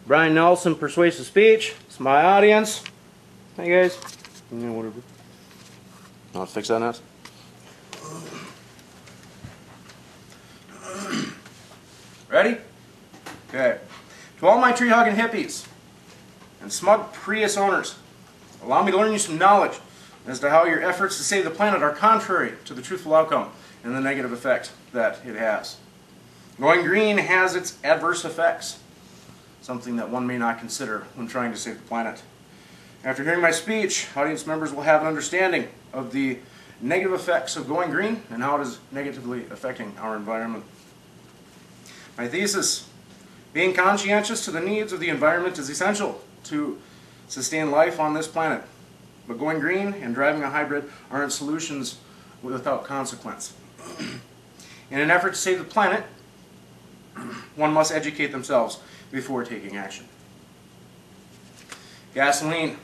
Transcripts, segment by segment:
Brian Nelson, Persuasive Speech. It's my audience. Hey guys. Yeah, whatever. Want to fix that now? Ready? Okay. To all my tree-hugging hippies and smug Prius owners, allow me to learn you some knowledge as to how your efforts to save the planet are contrary to the truthful outcome and the negative effect that it has. Going green has its adverse effects, something that one may not consider when trying to save the planet. After hearing my speech, audience members will have an understanding of the negative effects of going green and how it is negatively affecting our environment. My thesis: being conscientious to the needs of the environment is essential to sustain life on this planet. But going green and driving a hybrid aren't solutions without consequence. In an effort to save the planet, one must educate themselves before taking action. Gasoline.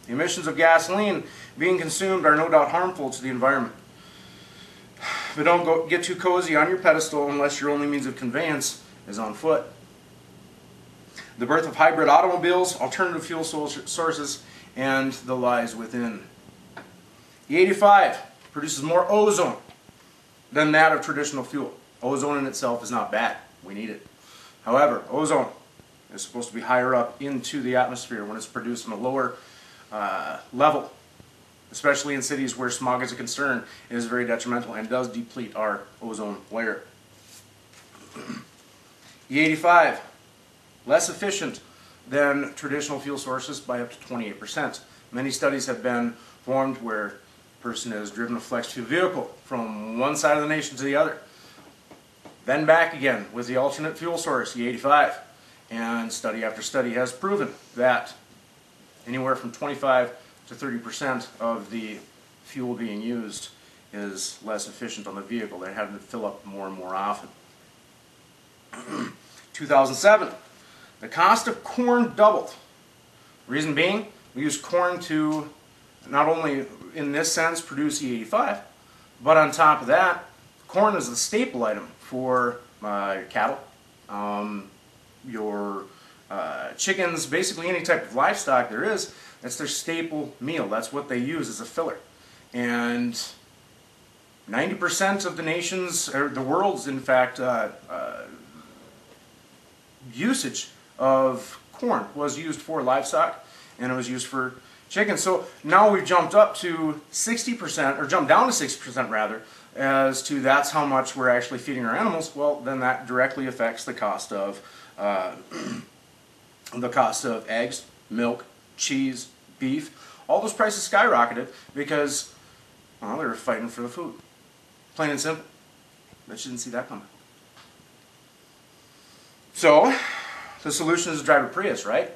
The emissions of gasoline being consumed are no doubt harmful to the environment. But don't get too cozy on your pedestal unless your only means of conveyance is on foot. The birth of hybrid automobiles, alternative fuel sources, and the lies within. E85 produces more ozone than that of traditional fuel. Ozone in itself is not bad. We need it. However, ozone is supposed to be higher up into the atmosphere when it's produced on a lower level, especially in cities where smog is a concern. It is very detrimental and does deplete our ozone layer. E85, less efficient than traditional fuel sources by up to 28%. Many studies have been formed where a person has driven a flex fuel vehicle from one side of the nation to the other, then back again with the alternate fuel source, E85. And study after study has proven that anywhere from 25 to 30% of the fuel being used is less efficient on the vehicle. They're having to fill up more and more often. 2007, the cost of corn doubled. Reason being, we use corn to not only, in this sense, produce E85, but on top of that, corn is a staple item for your cattle, your chickens, basically any type of livestock there is. That's their staple meal. That's what they use as a filler. And 90% of the nation's, or the world's, in fact, usage of corn was used for livestock, and it was used for chickens. So now we've jumped up to 60%, or jumped down to 60% rather, as to that's how much we're actually feeding our animals. Well, then that directly affects the cost of eggs, milk, cheese, beef. All those prices skyrocketed because, well, they were fighting for the food. Plain and simple. Bet you didn't see that coming. So, the solution is to drive a Prius, right?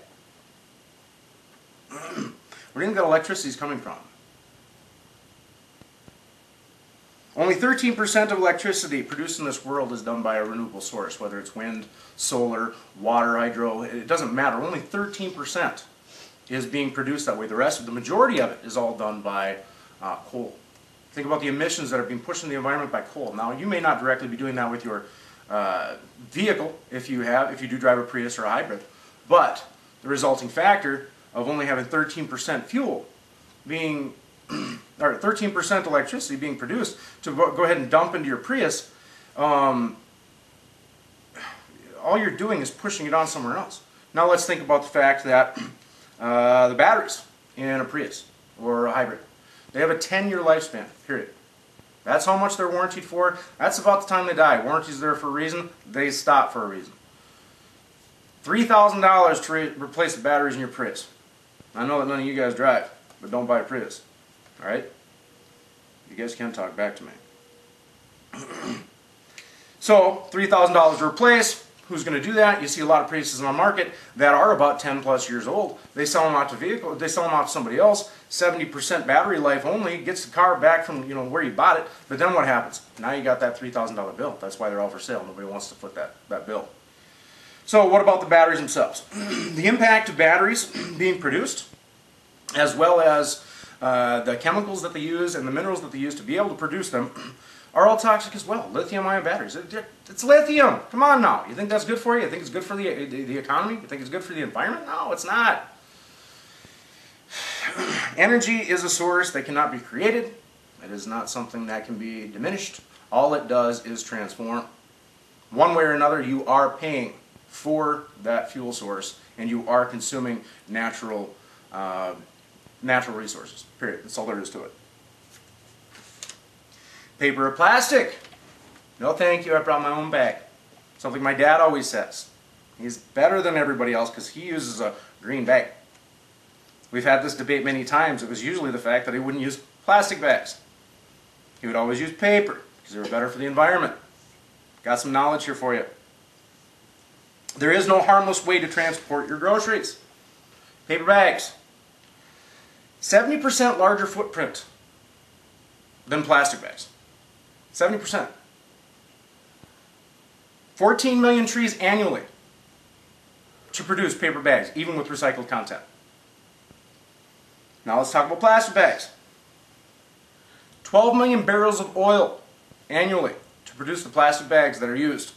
Where do you think that electricity is coming from? Only 13% of electricity produced in this world is done by a renewable source, whether it's wind, solar, water, hydro, it doesn't matter. Only 13% is being produced that way. The rest, the majority of it, is all done by coal. Think about the emissions that are being pushed in the environment by coal. Now, you may not directly be doing that with your vehicle if you do drive a Prius or a hybrid, but the resulting factor of only having 13% fuel being, or 13% electricity being produced to go ahead and dump into your Prius, all you're doing is pushing it on somewhere else. Now let's think about the fact that the batteries in a Prius or a hybrid, they have a 10-year lifespan, period. That's how much they're warranted for. That's about the time they die. Warranty's there for a reason. They stop for a reason. $3,000 to replace the batteries in your Prius. I know that none of you guys drive, but don't buy a Prius. Alright? You guys can talk back to me. So, $3,000 to replace. Who's going to do that? You see a lot of Priuses on the market that are about 10 plus years old. They sell them out to vehicles. They sell them out to somebody else. 70% battery life only. Gets the car back from where you bought it. But then what happens? Now you got that $3,000 bill. That's why they're all for sale. Nobody wants to foot that bill. So what about the batteries themselves? The impact of batteries being produced, as well as the chemicals that they use and the minerals that they use to be able to produce them, are all toxic as well. Lithium-ion batteries. It's lithium. Come on now. You think that's good for you? You think it's good for the economy? You think it's good for the environment? No, it's not. Energy is a source that cannot be created. It is not something that can be diminished. All it does is transform. One way or another, you are paying for that fuel source, and you are consuming natural resources. Period. That's all there is to it. Paper or plastic? No thank you, I brought my own bag. Something my dad always says. He's better than everybody else because he uses a green bag. We've had this debate many times. It was usually the fact that he wouldn't use plastic bags. He would always use paper because they were better for the environment. Got some knowledge here for you. There is no harmless way to transport your groceries. Paper bags. 70% larger footprint than plastic bags. 70%. 14 million trees annually to produce paper bags, even with recycled content. Now let's talk about plastic bags. 12 million barrels of oil annually to produce the plastic bags that are used.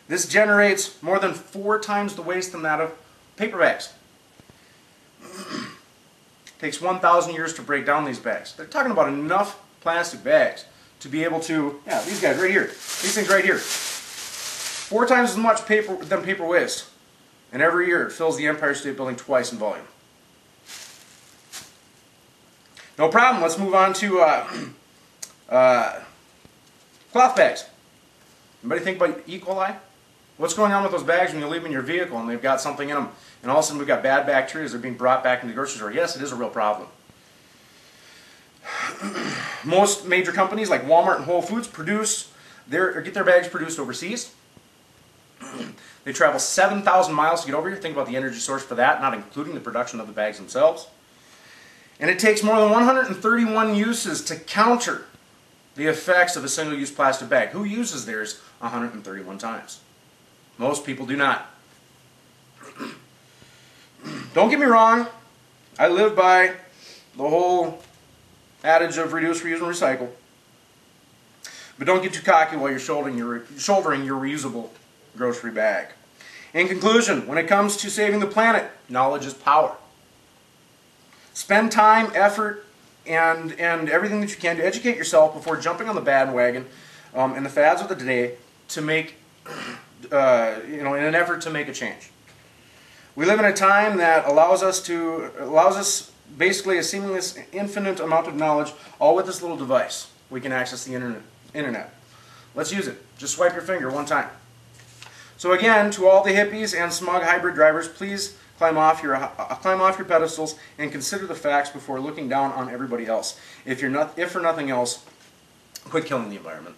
This generates more than 4 times the waste than that of paper bags. It takes 1,000 years to break down these bags. They're talking about enough plastic bags to be able to, yeah, these guys right here, these things right here. 4 times as much paper than paper waste. And every year it fills the Empire State Building twice in volume. No problem, let's move on to cloth bags. Anybody think about E. coli? What's going on with those bags when you leave them in your vehicle and they've got something in them, and all of a sudden we've got bad bacteria that are being brought back into the grocery store? Yes, it is a real problem. Most major companies like Walmart and Whole Foods get their bags produced overseas. They travel 7,000 miles to get over here. Think about the energy source for that, not including the production of the bags themselves. And it takes more than 131 uses to counter the effects of a single-use plastic bag. Who uses theirs 131 times? Most people do not. Don't get me wrong, I live by the whole adage of reduce, reuse, and recycle. But don't get too cocky while you're shouldering your reusable grocery bag. In conclusion, when it comes to saving the planet, knowledge is power. Spend time, effort, and everything that you can to educate yourself before jumping on the bandwagon and the fads of the day to make, in an effort to make a change. We live in a time that allows us basically a seemingly infinite amount of knowledge, all with this little device. We can access the internet. Let's use it. Just swipe your finger one time. So again, to all the hippies and smug hybrid drivers, please climb off your pedestals and consider the facts before looking down on everybody else. If for nothing else, quit killing the environment.